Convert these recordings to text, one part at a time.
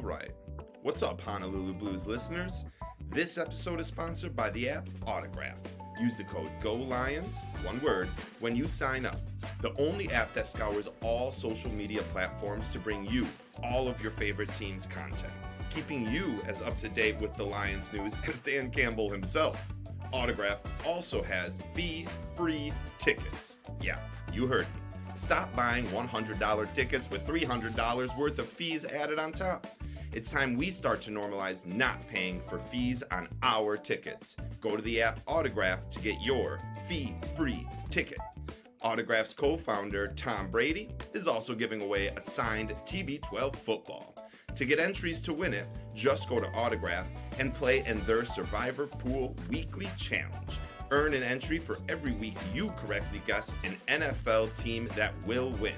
right. What's up, Honolulu Blues listeners? This episode is sponsored by the app Autograph. Use the code GOLIONS, one word, when you sign up. The only app that scours all social media platforms to bring you all of your favorite team's content, keeping you as up to date with the Lions news as Dan Campbell himself. Autograph also has fee-free tickets. Yeah, you heard me. Stop buying $100 tickets with $300 worth of fees added on top. It's time we start to normalize not paying for fees on our tickets. Go to the app Autograph to get your fee-free ticket. Autograph's co-founder, Tom Brady, is also giving away a signed TB12 football. To get entries to win it, just go to Autograph and play in their Survivor Pool Weekly Challenge. Earn an entry for every week you correctly guess an NFL team that will win.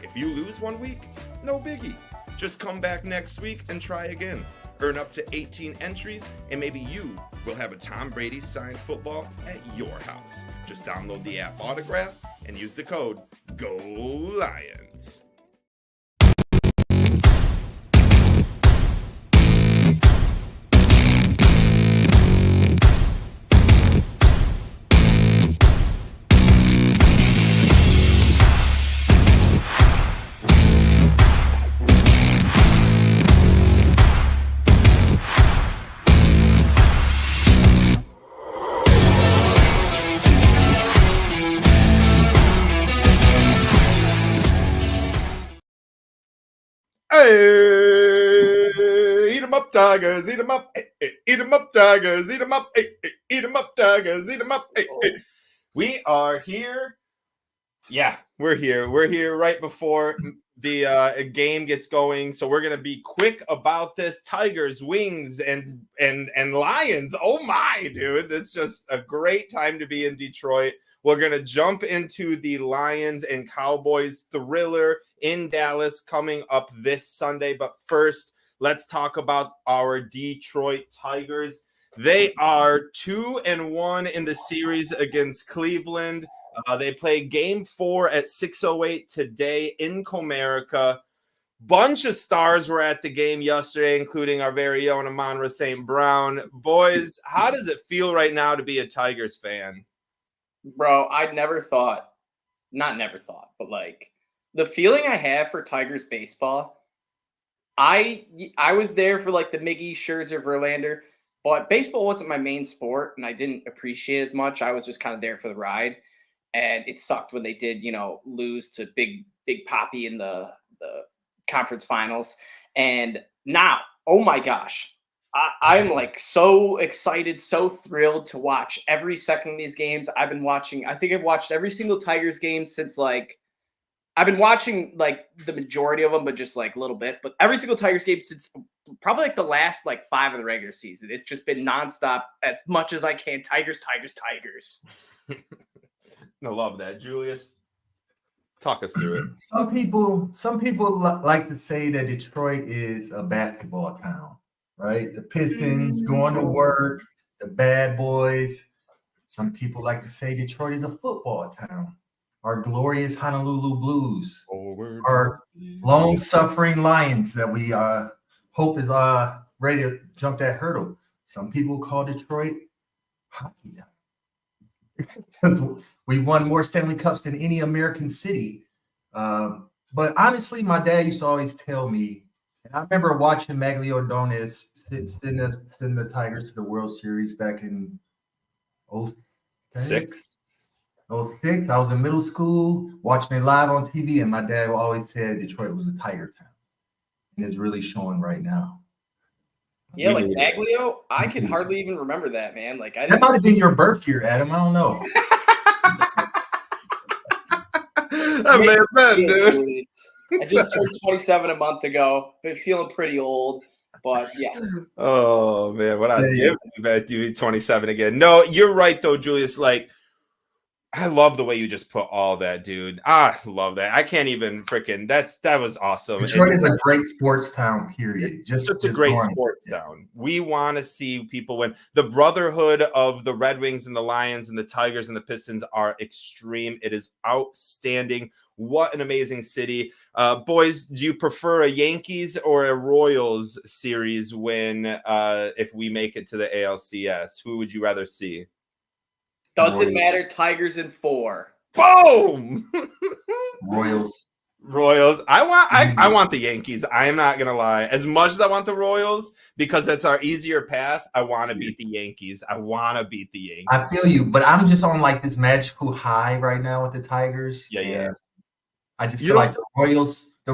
If you lose one week, no biggie. Just come back next week and try again. Earn up to 18 entries, and maybe you will have a Tom Brady signed football at your house. Just download the app Autograph and use the code GOLIONS. Hey, eat 'em up, Tigers, eat 'em up. Hey, eat 'em up, Tigers, eat 'em up. Hey, eat 'em up, Tigers, eat 'em up. Hey. We are here. Yeah, we're here. We're here right before the game gets going. So we're gonna be quick about this. Tigers, Wings, and Lions. Oh my, dude. It's just a great time to be in Detroit. We're going to jump into the Lions and Cowboys thriller in Dallas coming up this Sunday. But first, let's talk about our Detroit Tigers. They are 2-1 in the series against Cleveland. They play game 4 at 6:08 today in Comerica. Bunch of stars were at the game yesterday, including our very own Amon-Ra St. Brown. Boys, how does it feel right now to be a Tigers fan? Bro, I'd never thought, but like the feeling I have for Tigers baseball, I was there for like the Miggy, Scherzer, Verlander, but baseball wasn't my main sport and I didn't appreciate it as much. I was just kind of there for the ride, and it sucked when they did, lose to Big Papi in the conference finals. And now, oh my gosh, I'm like so excited, so thrilled to watch every second of these games. I think I've watched every single Tigers game since I've been watching like the majority of them, but just like a little bit. But every single Tigers game since probably like the last 5 of the regular season. It's just been nonstop as much as I can. Tigers, Tigers, Tigers. I love that. Julius, talk us through it. Some people like to say that Detroit is a basketball town. Right? The Pistons going to work, the bad boys. Some people like to say Detroit is a football town. Our glorious Honolulu Blues. Our long-suffering Lions that we hope is ready to jump that hurdle. Some people call Detroit hockey town. We won more Stanley Cups than any American city. But honestly, my dad used to always tell me, and I remember watching Maglio Donis send the Tigers to the World Series back in 06. I was in middle school watching it live on TV, and my dad always said Detroit was a Tiger town. And it's really showing right now. Yeah, like Maglio, I can hardly even remember that, man. That might have been your birth year, Adam. I don't know. That may have been, dude. I just turned 27 a month ago. Been feeling pretty old, but yes. Oh man, what I give about you 27 again. No, you're right though, Julius. I love the way you just put all that, dude. I love that. I can't even freaking. That was awesome. Detroit is a great sports town. Period. Just a great sports town. We want to see people win. The brotherhood of the Red Wings and the Lions and the Tigers and the Pistons are extreme. It is outstanding. What an amazing city. Boys, do you prefer a Yankees or a Royals series win if we make it to the ALCS? Who would you rather see? Doesn't matter. Tigers in 4. Boom! Royals. I want the Yankees. I am not gonna lie. As much as I want the Royals, because that's our easier path, I want to beat the Yankees. I feel you, but I'm just on like this magical high right now with the Tigers. Yeah. I just feel like the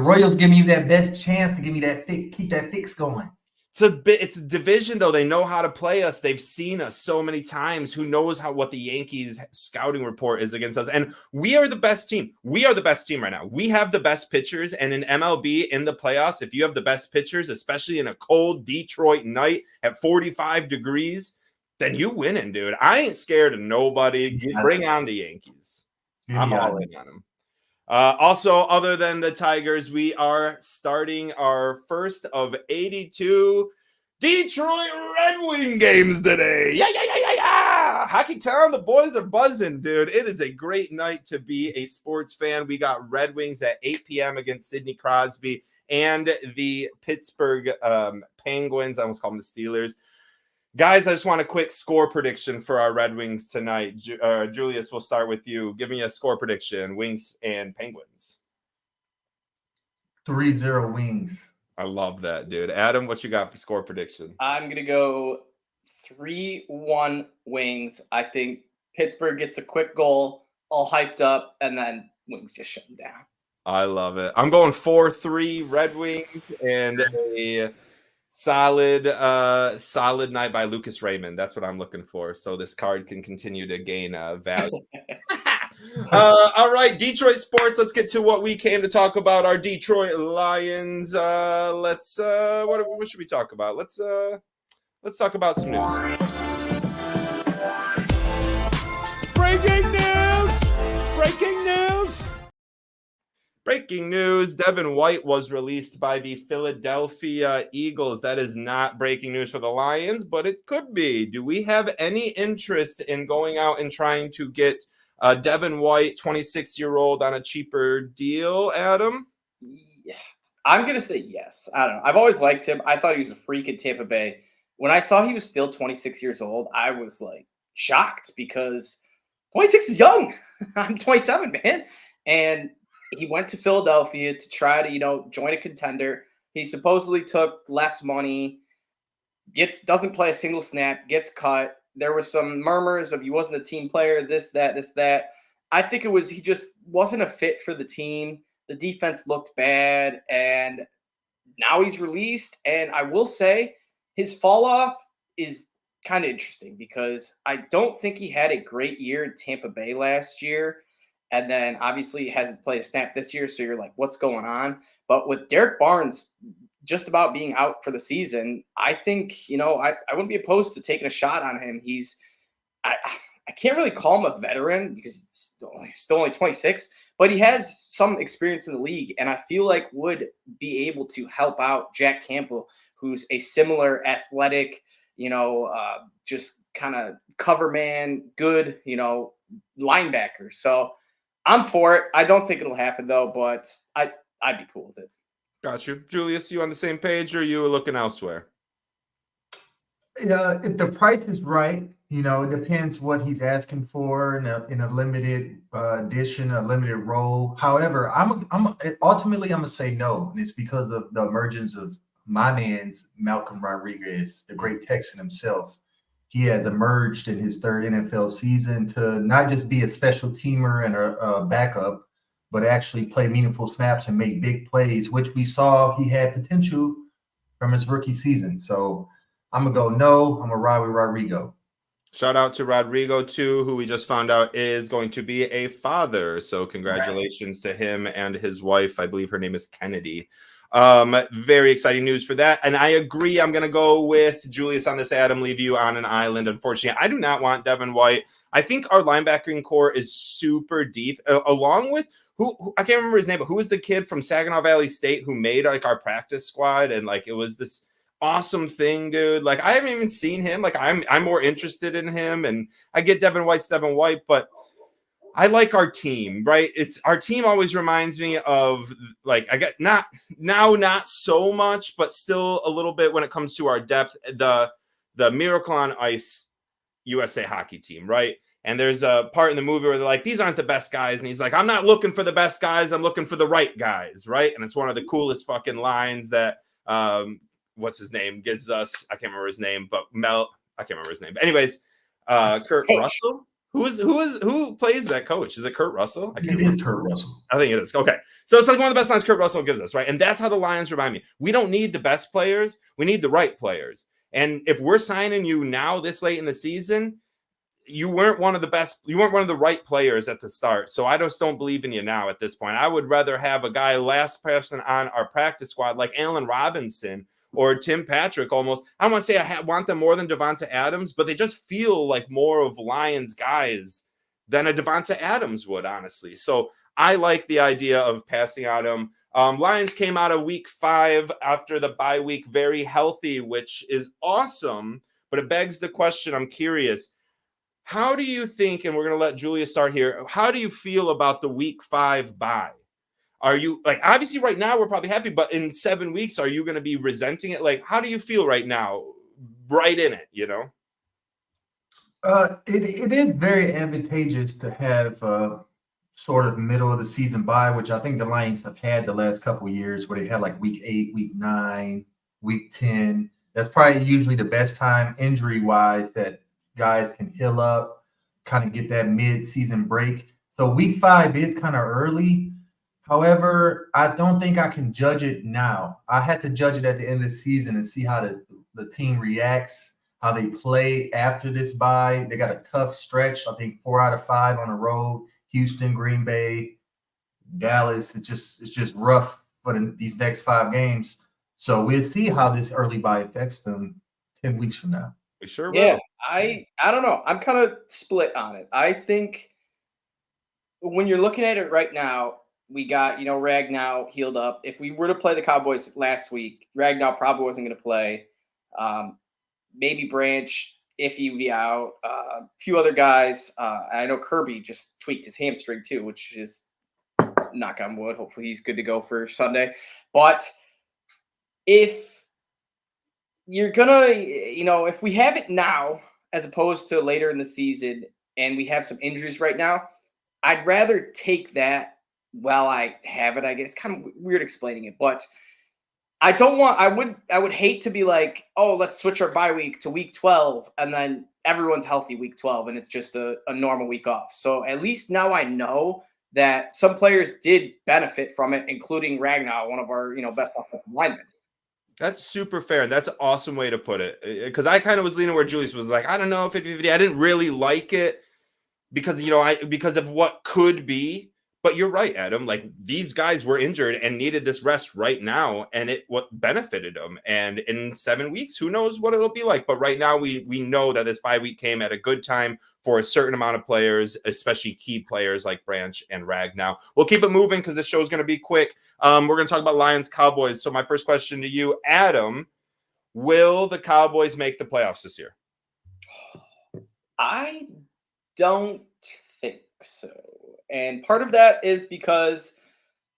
Royals give me that best chance to give me that keep that fix going. It's a division, though. They know how to play us. They've seen us so many times. Who knows what the Yankees scouting report is against us? And we are the best team. We are the best team right now. We have the best pitchers. And in MLB, in the playoffs, if you have the best pitchers, especially in a cold Detroit night at 45 degrees, then you winning, dude. I ain't scared of nobody. Bring on the Yankees. I'm all in on them. Also, other than the Tigers, we are starting our first of 82 Detroit Red Wing games today. Yeah. Hockey Town, the boys are buzzing, dude. It is a great night to be a sports fan. We got Red Wings at 8 p.m. against Sidney Crosby and the Pittsburgh Penguins. I almost call them the Steelers. Guys, I just want a quick score prediction for our Red Wings tonight. Julius, we'll start with you. Give me a score prediction, Wings and Penguins. 3-0 Wings. I love that, dude. Adam, what you got for score prediction? I'm going to go 3-1 Wings. I think Pittsburgh gets a quick goal, all hyped up, and then Wings just shut them down. I love it. I'm going 4-3 Red Wings and a solid night by Lucas Raymond. That's what I'm looking for. So this card can continue to gain value. All right, Detroit sports. Let's get to what we came to talk about. Our Detroit Lions. What should we talk about? Let's talk about some news. Breaking news, Devin White was released by the Philadelphia Eagles. That is not breaking news for the Lions, but it could be. Do we have any interest in going out and trying to get Devin White, 26-year-old, on a cheaper deal, Adam? Yeah. I'm going to say yes. I don't know. I've always liked him. I thought he was a freak in Tampa Bay. When I saw he was still 26 years old, I was like shocked because 26 is young. I'm 27, man. And he went to Philadelphia to try to, join a contender. He supposedly took less money, doesn't play a single snap, gets cut. There was some murmurs of he wasn't a team player, this, that. I think he just wasn't a fit for the team. The defense looked bad, and now he's released. And I will say his fall off is kind of interesting because I don't think he had a great year in Tampa Bay last year. And then obviously he hasn't played a snap this year. So you're like, what's going on? But with Derek Barnes just about being out for the season, I think, I wouldn't be opposed to taking a shot on him. I can't really call him a veteran because he's still only 26, but he has some experience in the league. And I feel like would be able to help out Jack Campbell, who's a similar athletic, just kind of cover man, good, linebacker. So I'm for it. I don't think it'll happen though, but I'd be cool with it. Got you. Julius, you on the same page or you looking elsewhere? Yeah, if the price is right, it depends what he's asking for in a limited edition, a limited role. However, I'm ultimately I'm gonna say no, and it's because of the emergence of my man's Malcolm Rodriguez, the great Texan himself. He has emerged in his third NFL season to not just be a special teamer and a backup, but actually play meaningful snaps and make big plays, which we saw he had potential from his rookie season. So I'm going to go no. I'm going to ride with Rodrigo. Shout out to Rodrigo, too, who we just found out is going to be a father. So congratulations to him and his wife. I believe her name is Kennedy. Very exciting news for that. And I agree. I'm going to go with Julius on this, Adam, leave you on an island. Unfortunately, I do not want Devin White. I think our linebacking core is super deep, along with who I can't remember his name, but who was the kid from Saginaw Valley State who made our practice squad. And it was this awesome thing, dude. I haven't even seen him. I'm more interested in him, and I get Devin White's Devin White, but I like our team, right? It's our team always reminds me of like I got not so much, but still a little bit when it comes to our depth. The Miracle on Ice USA hockey team, right? And there's a part in the movie where they're like, these aren't the best guys. And he's like, I'm not looking for the best guys. I'm looking for the right guys, right? And it's one of the coolest fucking lines that, what's his name, gives us. I can't remember his name, but I can't remember his name. But anyways, Kurt Russell. Who plays that coach? Is it Kurt Russell? I can't remember. It is Kurt Russell. I think it is. Okay. So it's like one of the best lines Kurt Russell gives us, right? And that's how the Lions remind me. We don't need the best players. We need the right players. And if we're signing you now this late in the season, you weren't one of the best. You weren't one of the right players at the start. So I just don't believe in you now at this point. I would rather have a guy last person on our practice squad like Allen Robinson or Tim Patrick almost. I don't want to say I want them more than Devonta Adams, but they just feel like more of Lions guys than a Devonta Adams would, honestly. So I like the idea of passing on him. Lions came out of week 5 after the bye week very healthy, which is awesome, but it begs the question, I'm curious, how do you think, and we're going to let Julia start here, how do you feel about the week 5 bye? Are you, like, obviously right now we're probably happy, but in 7 weeks, are you going to be resenting it? Like, how do you feel right now, right in it, you know? It is very advantageous to have sort of middle of the season bye, which I think the Lions have had the last couple of years, where they had like week 8, week 9, week 10. That's probably usually the best time injury wise that guys can heal up, kind of get that mid-season break. So week 5 is kind of early. However, I don't think I can judge it now. I had to judge it at the end of the season and see how the team reacts, how they play after this bye. They got a tough stretch. I think 4 out of 5 on the road. Houston, Green Bay, Dallas. It's just rough for these next 5 games. So we'll see how this early bye affects them 10 weeks from now. We sure will. Yeah, I don't know. I'm kind of split on it. I think when you're looking at it right now, we got, Ragnow healed up. If we were to play the Cowboys last week, Ragnow probably wasn't going to play. Maybe Branch, if he would be out. A few other guys. I know Kirby just tweaked his hamstring too, which is, knock on wood, hopefully he's good to go for Sunday. But if you're gonna, if we have it now as opposed to later in the season and we have some injuries right now, I'd rather take that while I have it. I guess it's kind of weird explaining it, but I would hate to be like, oh, let's switch our bye week to week 12 and then everyone's healthy week 12 and it's just a normal week off. So at least now I know that some players did benefit from it, including Ragnow, one of our, best offensive linemen. That's super fair. And that's an awesome way to put it. Because I kind of was leaning where Julius was like, I don't know, 50-50. I didn't really like it because, because of what could be. But you're right, Adam. Like, these guys were injured and needed this rest right now, and what benefited them. And in 7 weeks, who knows what it'll be like. But right now, we know that this bye week came at a good time for a certain amount of players, especially key players like Branch and Ragnow. We'll keep it moving because this show is going to be quick. We're going to talk about Lions Cowboys. So my first question to you, Adam, will the Cowboys make the playoffs this year? I don't think so. And part of that is because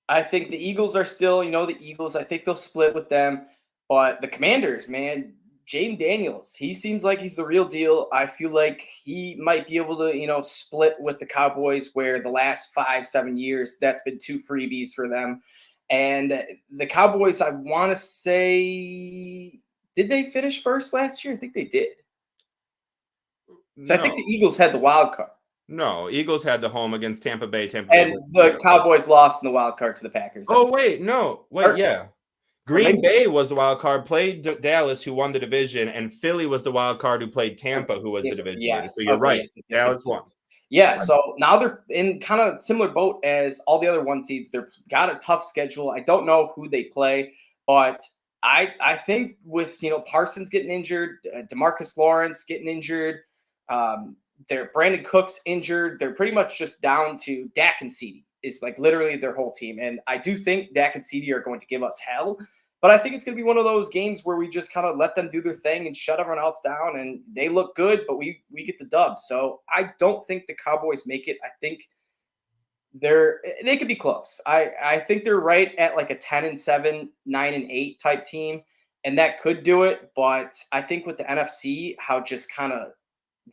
I think the Eagles are still, the Eagles, I think they'll split with them. But the Commanders, man, Jaden Daniels, he seems like he's the real deal. I feel like he might be able to, split with the Cowboys, where the last 5-7 years, that's been 2 freebies for them. And the Cowboys, I want to say, did they finish first last year? I think they did. So no. I think the Eagles had the wild card. No, Eagles had the home against Tampa Bay. And the Cowboys lost in the wild card to the Packers. Oh, wait, no. Wait, yeah. Green Bay was the wild card, played Dallas, who won the division, and Philly was the wild card who played Tampa, who was the division. Yes. So you're right. Dallas won. Yeah, so now they're in kind of similar boat as all the other 1 seeds. They've got a tough schedule. I don't know who they play, but I think with, Parsons getting injured, DeMarcus Lawrence getting injured, their Brandon Cooks injured, they're pretty much just down to Dak and CeeDee. It's like literally their whole team. And I do think Dak and CeeDee are going to give us hell, but I think it's going to be one of those games where we just kind of let them do their thing and shut everyone else down, and they look good, but we get the dub. So I don't think the Cowboys make it. I think They could be close. I think they're right at like a 10-7, 9-8 type team, and that could do it. But I think with the NFC, how just kind of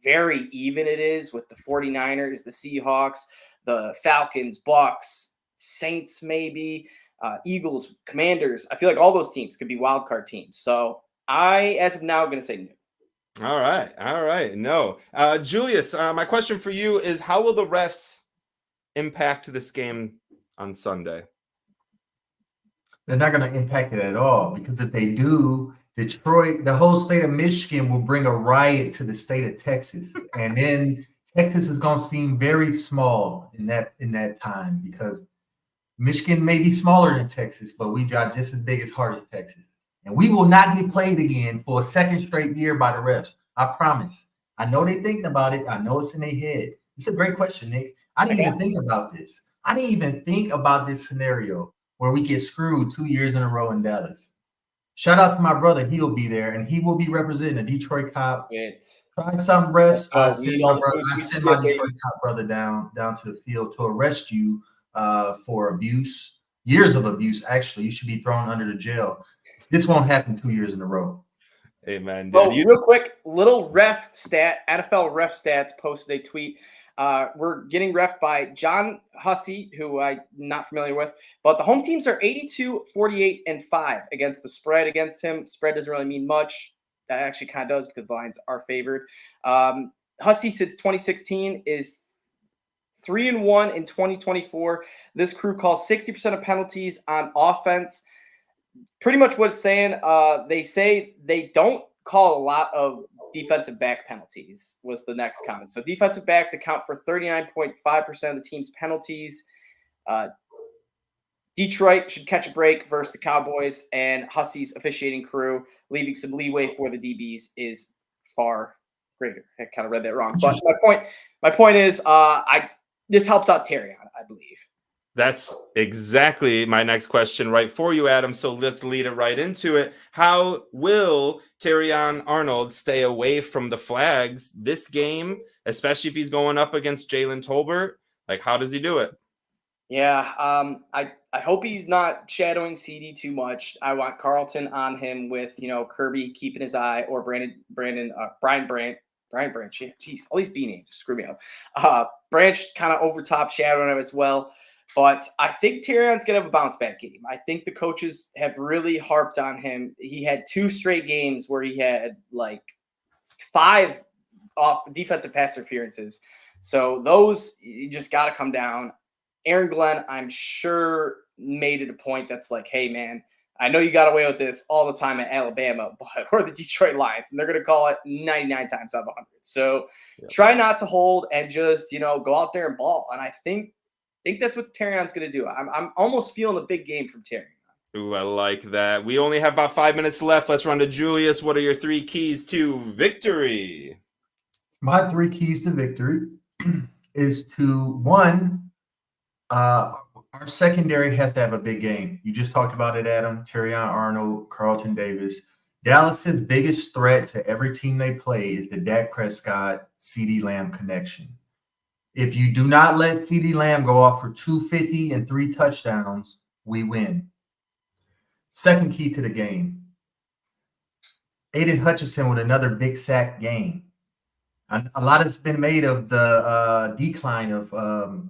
very even it is with the 49ers, the Seahawks, the Falcons, Bucks, Saints, maybe Eagles, Commanders. I feel like all those teams could be wild card teams. So I, as of now, going to say no. All right. No, Julius, my question for you is: how will the refs impact this game on Sunday? They're not going to impact it at all, because if they do, Detroit, the whole state of Michigan will bring a riot to the state of Texas, and then Texas is going to seem very small in that time, because Michigan may be smaller than Texas, but we got just as big as hard as Texas, and we will not get played again for a second straight year by the refs. I promise. I know they're thinking about it. I know it's in their head. It's a great question, Nick. I didn't even think about this. I didn't even think about this scenario where we get screwed 2 years in a row in Dallas. Shout out to my brother. He'll be there, and he will be representing a Detroit cop. Try some refs. I send my Detroit cop brother down to the field to arrest you for abuse. Years of abuse, actually. You should be thrown under the jail. This won't happen 2 years in a row. Amen. Oh, real quick, little ref stat. NFL ref stats posted a tweet. We're getting ref by John Hussey, who I'm not familiar with, but the home teams are 82, 48, and 5 against the spread against him. Spread doesn't really mean much. That actually kind of does, because the Lions are favored. Hussey, since 2016, is 3-1 in 2024. This crew calls 60% of penalties on offense. Pretty much what it's saying. They say they don't call a lot of defensive back penalties, was the next comment. So defensive backs account for 39.5% of the team's penalties. Detroit should catch a break versus the Cowboys, and Hussey's officiating crew, leaving some leeway for the DBs, is far greater. I kind of read that wrong. But my point is this helps out Terrion, I believe. That's exactly my next question right for you, Adam. So let's lead it right into it. How will Terrion Arnold stay away from the flags this game, especially if he's going up against Jalen Tolbert? Like, how does he do it? Yeah, I hope he's not shadowing CD too much. I want Carlton on him with, Kirby keeping his eye, or Brian Branch. Jeez, all these B names screw me up. Branch kind of over top shadowing him as well. But I think Terrion's going to have a bounce back game. I think the coaches have really harped on him. He had 2 straight games where he had like 5 defensive pass interferences. So those, you just got to come down. Aaron Glenn, I'm sure, made it a point that's like, hey, man, I know you got away with this all the time at Alabama, but we're the Detroit Lions, and they're going to call it 99 times out of 100. So Try not to hold and just, go out there and ball. And I think that's what Terrion's going to do. I'm almost feeling a big game from Terrion. Ooh, I like that. We only have about 5 minutes left. Let's run to Julius. What are your 3 keys to victory? My 3 keys to victory is to, one, our secondary has to have a big game. You just talked about it, Adam. Terrion Arnold, Carlton Davis. Dallas's biggest threat to every team they play is the Dak Prescott, CeeDee Lamb connection. If you do not let CeeDee Lamb go off for 250 and 3 touchdowns, we win. Second key to the game, Aiden Hutchinson with another big sack game. A lot has been made of the decline of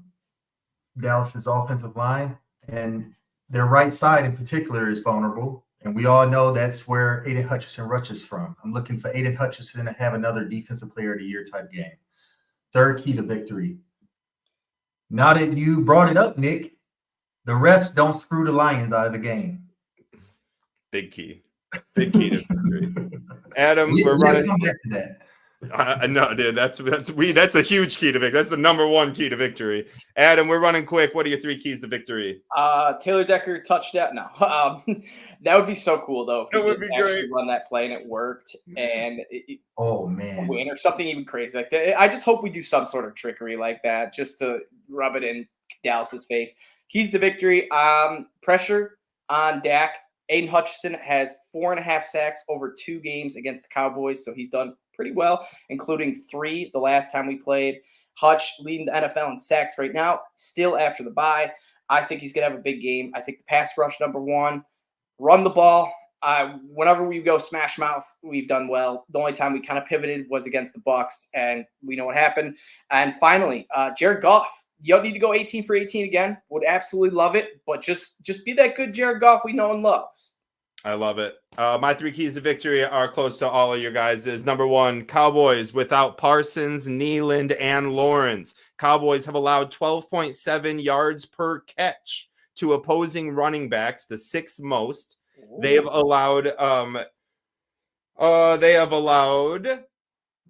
Dallas's offensive line, and their right side in particular is vulnerable. And we all know that's where Aiden Hutchinson rushes from. I'm looking for Aiden Hutchinson to have another defensive player of the year type game. Third key to victory. Now that you brought it up, Nick, the refs don't screw the Lions out of the game. Big key to victory. Adam, we're running. Come back to that. No, dude, that's a huge key to victory. That's the number 1 key to victory. Adam, we're running quick. What are your 3 keys to victory? Taylor Decker touchdown. No, that would be so cool though. If that would be great. Run that play and it worked, and man, win or something even crazy like that. I just hope we do some sort of trickery like that, just to rub it in Dallas's face. Keys to victory. Pressure on Dak. Aiden Hutchinson has 4.5 sacks over 2 games against the Cowboys, so he's done pretty well, including 3 the last time we played. Hutch leading the NFL in sacks right now, still after the bye. I think he's going to have a big game. I think the pass rush, number one, run the ball. Whenever we go smash mouth, we've done well. The only time we kind of pivoted was against the Bucs, and we know what happened. And finally, Jared Goff. You don't need to go 18 for 18 again. Would absolutely love it, but just be that good Jared Goff we know and loves. I love it. My 3 keys to victory are close to all of your guys. Is number 1, Cowboys without Parsons, Nealand, and Lawrence. Cowboys have allowed 12.7 yards per catch to opposing running backs, the 6th most. They have allowed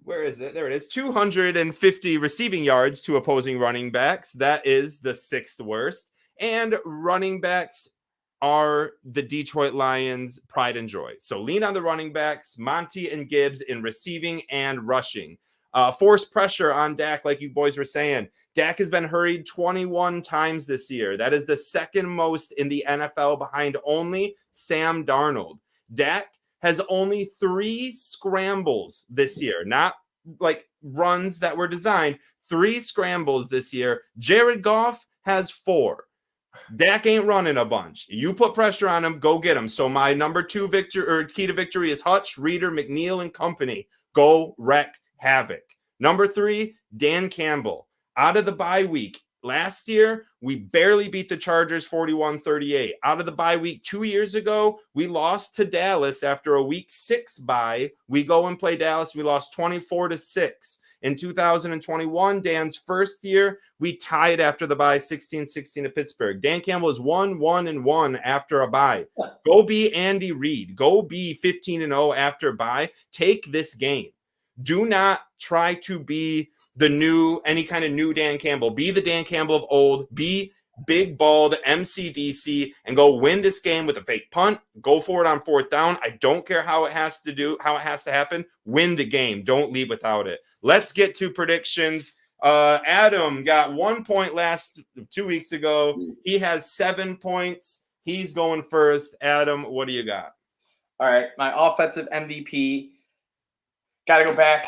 where is it? There it is. 250 receiving yards to opposing running backs. That is the 6th worst. And running backs are the Detroit Lions' pride and joy. So lean on the running backs, Monty and Gibbs in receiving and rushing. Force pressure on Dak, like you boys were saying. Dak has been hurried 21 times this year. That is the 2nd most in the NFL behind only Sam Darnold. Dak has only 3 scrambles this year, not like runs that were designed. 3 scrambles this year. Jared Goff has 4. Dak ain't running a bunch. You put pressure on him, go get him. So my number 2 key to victory is Hutch, Reeder, McNeil, and company. Go wreck havoc. Number 3, Dan Campbell. Out of the bye week, last year, we barely beat the Chargers 41-38. Out of the bye week 2 years ago, we lost to Dallas after a week 6 bye. We go and play Dallas. We lost 24-6. In 2021, Dan's first year, we tied after the bye 16-16 to Pittsburgh. Dan Campbell is 1-1-1 after a bye. Go be Andy Reid. Go be 15-0 after bye. Take this game. Do not try to be any kind of new Dan Campbell. Be the Dan Campbell of old. Be big, bald MCDC and go win this game with a fake punt. Go for it on 4th down. I don't care how it has to happen. Win the game. Don't leave without it. Let's get to predictions. Adam got 1 point 2 weeks ago. He has 7 points. He's going first. Adam, what do you got? All right. My offensive MVP. Got to go back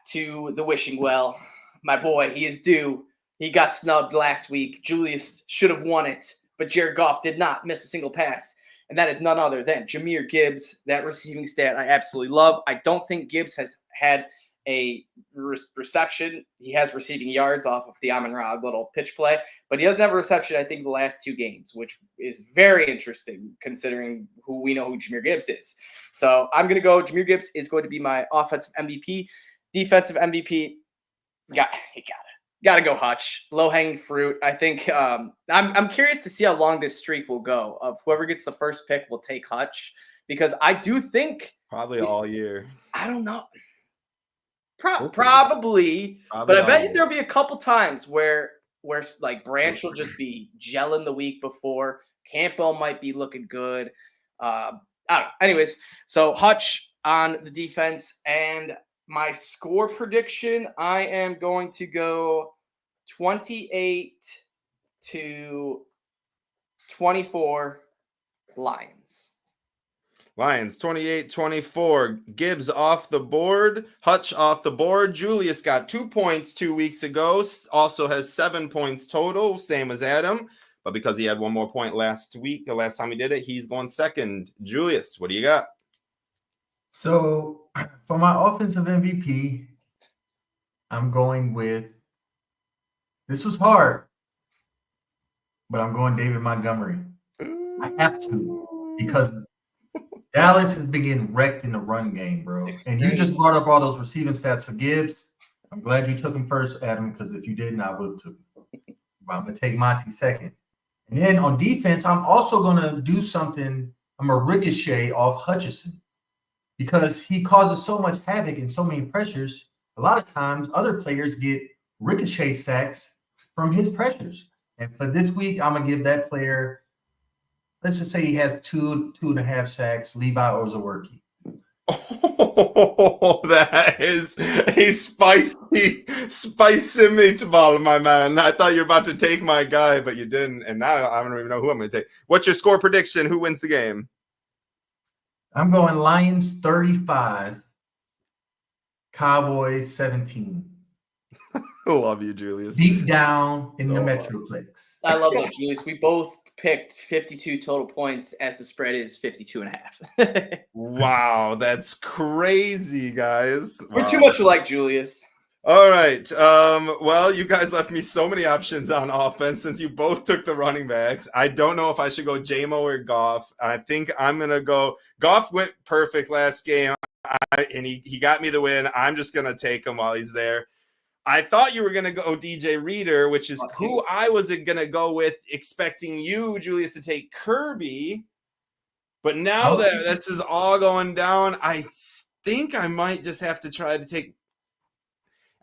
to the wishing well. My boy, he is due. He got snubbed last week. Julius should have won it, but Jared Goff did not miss a single pass. And that is none other than Jahmyr Gibbs. That receiving stat I absolutely love. I don't think Gibbs has had a reception. He has receiving yards off of the Amon-Ra little pitch play, but he doesn't have a reception, I think, the last 2 games, which is very interesting considering who Jahmyr Gibbs is. So I'm going to go. Jahmyr Gibbs is going to be my offensive MVP. Defensive MVP, got to go Hutch. Low-hanging fruit. I think I'm curious to see how long this streak will go of whoever gets the first pick will take Hutch, because I do think probably all year. I don't know. Probably, but I bet there'll be a couple times where like Branch will just be gelling the week before. Campbell might be looking good. I don't know. Anyways, so Hutch on the defense, and my score prediction, I am going to go 28-24 Lions. Lions 28-24. Gibbs off the board. Hutch off the board. Julius got 2 points 2 weeks ago. Also has 7 points total, same as Adam. But because he had 1 more point last time he did it, he's going second. Julius, what do you got? So for my offensive MVP, I'm going with, this was hard, but I'm going David Montgomery. I have to, because Dallas has been getting wrecked in the run game, bro. And you just brought up all those receiving stats for Gibbs. I'm glad you took him first, Adam, because if you didn't, I would have took him. But I'm going to take Monty second. And then on defense, I'm also going to do something. I'm a ricochet off Hutchinson, because he causes so much havoc and so many pressures. A lot of times other players get ricochet sacks from his pressures. And for this week, I'm going to give that player, let's just say he has 2.5 sacks, Levi Ozaworki. Oh, that is a spicy meatball, my man. I thought you were about to take my guy, but you didn't. And now I don't even know who I'm going to take. What's your score prediction? Who wins the game? I'm going Lions 35, Cowboys 17. Love you, Julius. Deep down in the So, Metroplex. I love that, Julius. We both picked 52 total points as the spread is 52.5. Wow, that's crazy, guys. We're Wow. too much alike, Julius. All right. Well, you guys left me so many options on offense since you both took the running backs. I don't know if I should go J-Mo or Goff. I think I'm going to go. Goff went perfect last game, and he got me the win. I'm just going to take him while he's there. I thought you were going to go DJ Reader, which is who I was going to go with, expecting you, Julius, to take Kirby. But now that this is all going down, I think I might just have to try to take.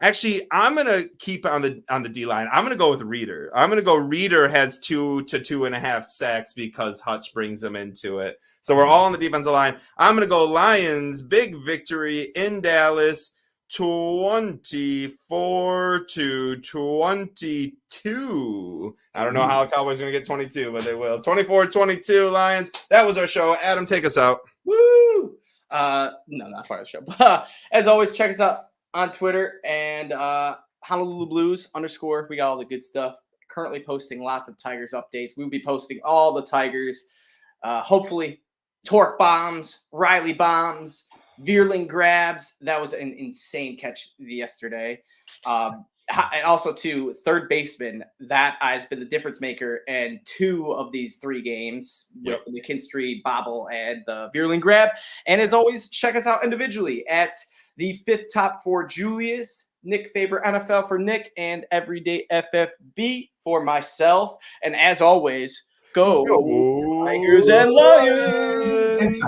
Actually, I'm gonna keep on the D line. I'm gonna go with Reader. I'm gonna go. Reader has 2 to 2.5 sacks because Hutch brings them into it. So we're all on the defensive line. I'm gonna go Lions. Big victory in Dallas, 24 to 22. I don't know how Cowboys are gonna get 22, but they will. 24-22 Lions. That was our show. Adam, take us out. Woo! No, not part of the show. But as always, check us out on Twitter and Honolulu Blues _. We got all the good stuff. Currently posting lots of Tigers updates. We'll be posting all the Tigers. Hopefully, Torque bombs, Riley bombs, Veerling grabs. That was an insane catch yesterday. And also, too, third baseman. That has been the difference maker in 2 of these 3 games with the McKinstry bobble and the Veerling grab. And as always, check us out individually at the 5th Top 4 Julius, Nick Faber NFL for Nick, and Everyday FFB for myself. And as always, go Tigers and Lions!